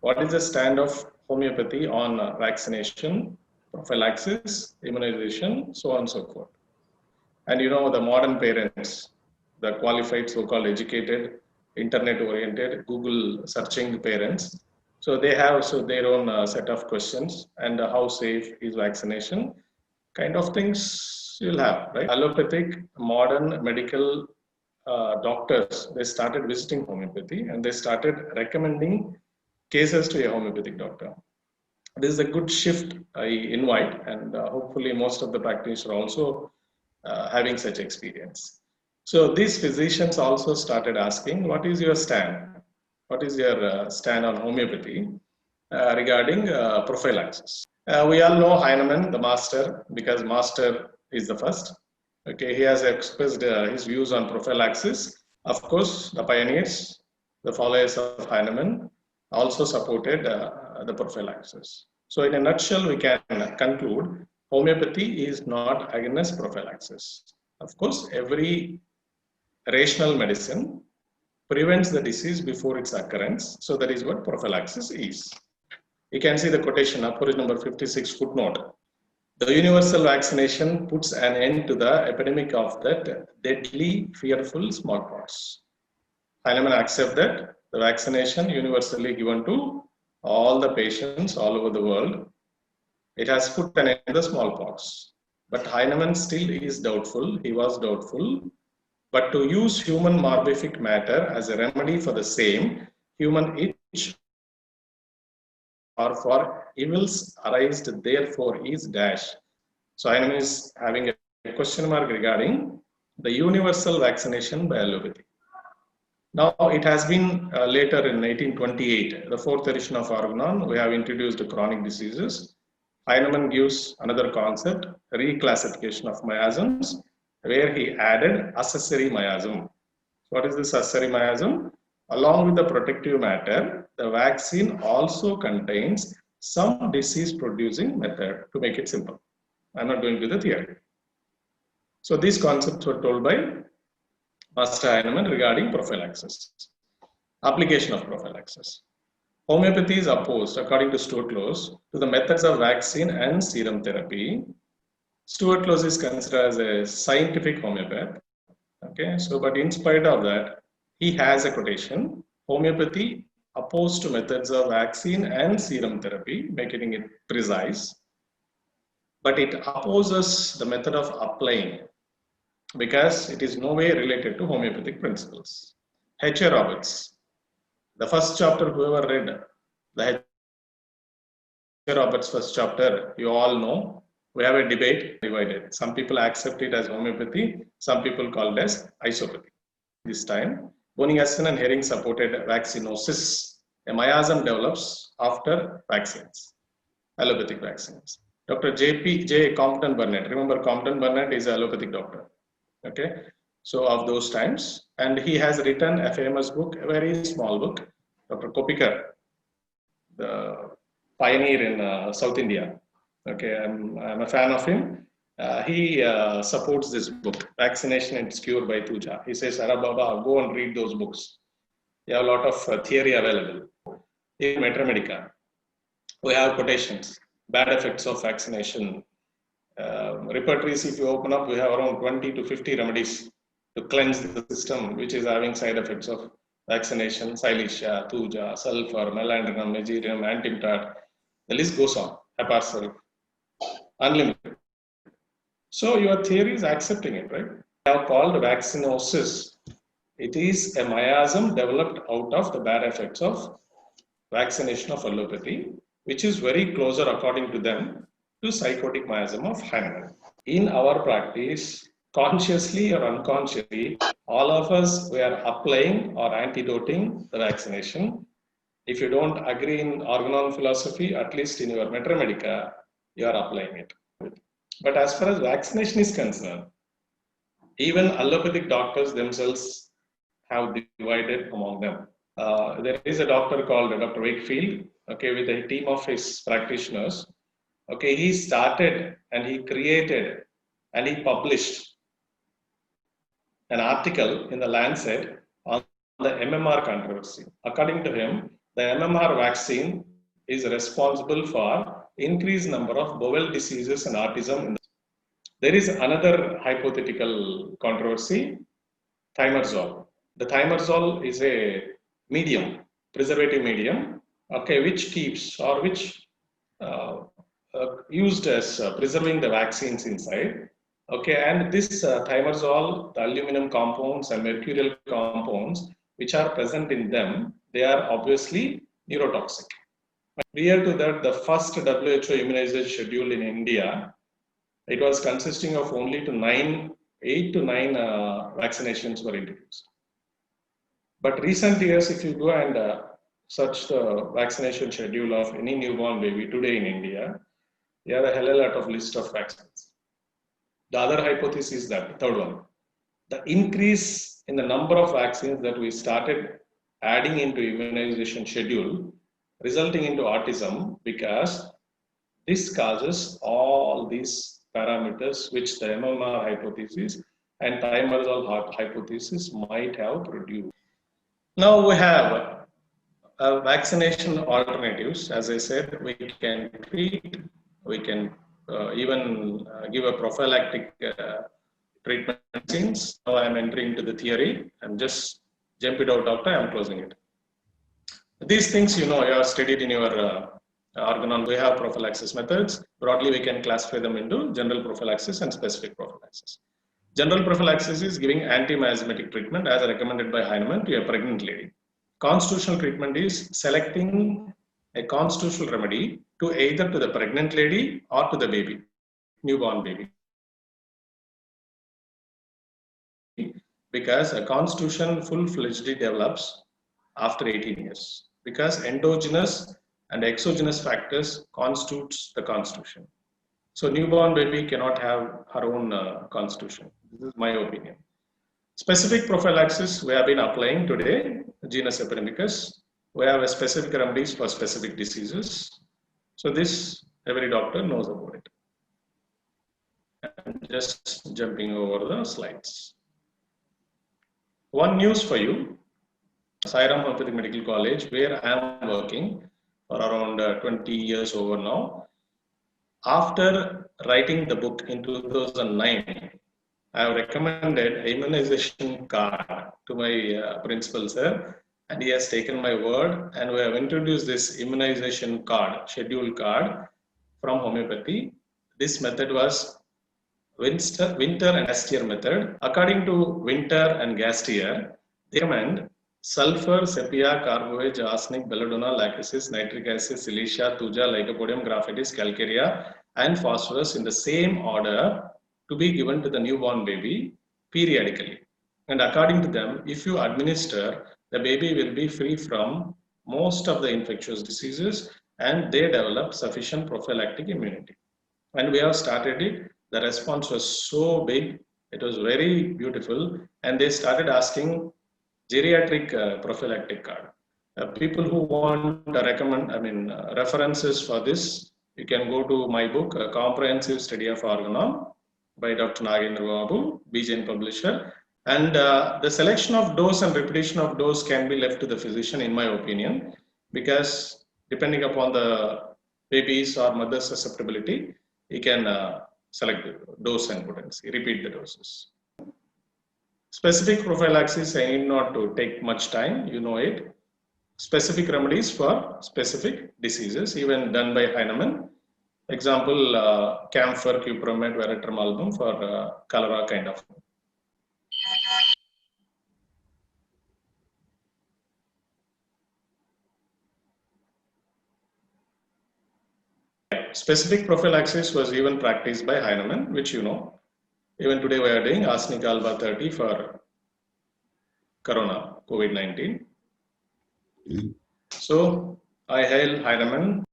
what is the stand of homeopathy on vaccination, prophylaxis, immunization, so on and so forth. And you know, the modern parents, the qualified, so-called educated, internet-oriented, Google searching parents, so they have their own set of questions and how safe is vaccination, kind of things you'll have, right? Allopathic, modern medical doctors, they started visiting homeopathy and they started recommending cases to a homeopathic doctor. This is a good shift I invite, and hopefully most of the practitioners are also having such experience. So these physicians also started asking, what is your stand? What is your stand on homeopathy regarding prophylaxis? We all know Heinemann, the master, because master is the first. Okay, he has expressed his views on prophylaxis. Of course, the pioneers, the followers of Heinemann, also supported the prophylaxis. So in a nutshell, we can conclude homeopathy is not against prophylaxis. Of course, every rational medicine prevents the disease before its occurrence. So that is what prophylaxis is. You can see the quotation up page number 56 footnote. The universal vaccination puts an end to the epidemic of that deadly, fearful smallpox. Heinemann accepts that the vaccination universally given to all the patients all over the world, it has put an end to the smallpox. But Heinemann still is doubtful, he was doubtful, but to use human morbific matter as a remedy for the same human itch or for evils arised therefore is dash. So Heinemann is having a question mark regarding the universal vaccination by allopathy. Now it has been later in 1828, the fourth edition of Organon, we have introduced chronic diseases. Heinemann gives another concept, reclassification of miasms, where he added accessory miasm. What is this accessory miasm? Along with the protective matter, the vaccine also contains some disease producing method, to make it simple. I'm not going to the theory. So these concepts were told by Master Heinemann regarding prophylaxis. Application of prophylaxis. Homeopathy is opposed, according to Stuart Close, to the methods of vaccine and serum therapy. Stuart Close is considered as a scientific homeopath. Okay, so but in spite of that, he has a quotation: homeopathy opposed to methods of vaccine and serum therapy, making it precise, but it opposes the method of applying because it is no way related to homeopathic principles. H.A. Roberts, the first chapter, whoever read the H.A. Roberts first chapter, you all know, we have a debate divided. Some people accept it as homeopathy, some people call it as isopathy. This time, Bonniassen and Herring supported vaccinosis. A miasm develops after vaccines, allopathic vaccines. Dr. J. Compton Burnett, remember Compton Burnett is an allopathic doctor. Okay, so of those times, and he has written a famous book, a very small book, Dr. Kopikar, the pioneer in South India. Okay, I'm a fan of him. He supports this book, Vaccination and Cure by Tuja. He says, Arababa, go and read those books. You have a lot of theory available. In Metromedica, we have quotations, bad effects of vaccination. Repertories, if you open up, we have around 20 to 50 remedies to cleanse the system, which is having side effects of vaccination, Silesia, Thuja, sulfur, melandrinum, megerium, antimtat. The list goes on, Heparsil, unlimited. So your theory is accepting it, right? They have called vaccinosis. It is a miasm developed out of the bad effects of vaccination of allopathy, which is very closer, according to them, to psychotic miasm of Heinemann. In our practice, consciously or unconsciously, all of us, we are applying or antidoting the vaccination. If you don't agree in Organon philosophy, at least in your Metromedica, you are applying it. But as far as vaccination is concerned, even allopathic doctors themselves have divided among them. There is a doctor called Dr. Wakefield, okay, with a team of his practitioners. Okay, he started and he created and he published an article in the Lancet on the MMR controversy. According to him, the MMR vaccine is responsible for increased number of bowel diseases and autism. There is another hypothetical controversy, thimerosal. The thimerosal is a medium, preservative medium, okay, which keeps or which used as preserving the vaccines inside. Okay, and this thimerosal, the aluminum compounds and mercurial compounds which are present in them, they are obviously neurotoxic. Prior to that, the first WHO immunization schedule in India, it was consisting of only 8 to 9 vaccinations were introduced. But recent years, if you go and search the vaccination schedule of any newborn baby today in India, you have a hell of a lot of list of vaccines. The other hypothesis is that, third one, the increase in the number of vaccines that we started adding into immunization schedule, resulting into autism, because this causes all these parameters which the MMR hypothesis and thimerosal hypothesis might have produced. Now we have vaccination alternatives. As I said, we can treat, we can even give a prophylactic treatment. Since now I am entering into the theory, I'm just jump it out after I'm closing it. These things, you know, you are studied in your organon. We have prophylaxis methods. Broadly, we can classify them into general prophylaxis and specific prophylaxis. General prophylaxis is giving anti-miasmatic treatment as recommended by Heinemann to a pregnant lady. Constitutional treatment is selecting a constitutional remedy to either to the pregnant lady or to the baby, newborn baby. Because a constitution full-fledged develops after 18 years. Because endogenous and exogenous factors constitutes the constitution. So newborn baby cannot have her own constitution. This is my opinion. Specific prophylaxis we have been applying today, genus epidemicus. We have a specific remedies for specific diseases. So this every doctor knows about it. I'm just jumping over the slides. One news for you, Sai Ram Homeopathic Medical College, where I am working for around 20 years over now. After writing the book in 2009, I have recommended immunization card to my principal sir, and he has taken my word, and we have introduced this immunization card, schedule card from homeopathy. This method was Winter and Gastier method. According to Winter and Gastier, they recommend sulfur, sepia, carboage, arsenic, belladonna, lachesis, nitric acid, silicia, thuja, lycopodium, graphitis, calcarea, and phosphorus in the same order to be given to the newborn baby periodically. And according to them, if you administer, the baby will be free from most of the infectious diseases and they develop sufficient prophylactic immunity. And we have started it. The response was so big, it was very beautiful, and they started asking geriatric prophylactic card. People who want references for this, you can go to my book, A Comprehensive Study of Organon by Dr. Nagendra Babu, BJN publisher. And the selection of dose and repetition of dose can be left to the physician, in my opinion, because depending upon the baby's or mother's susceptibility, he can select the dose and potency, repeat the doses. Specific prophylaxis, I need not to take much time, you know it. Specific remedies for specific diseases, even done by Heinemann. Example, camphor, cupromet, veratrum for cholera kind of. Specific prophylaxis was even practiced by Heinemann, which you know. Even today we are doing arsenic alba 30 for corona, COVID-19. So I hail Heinemann.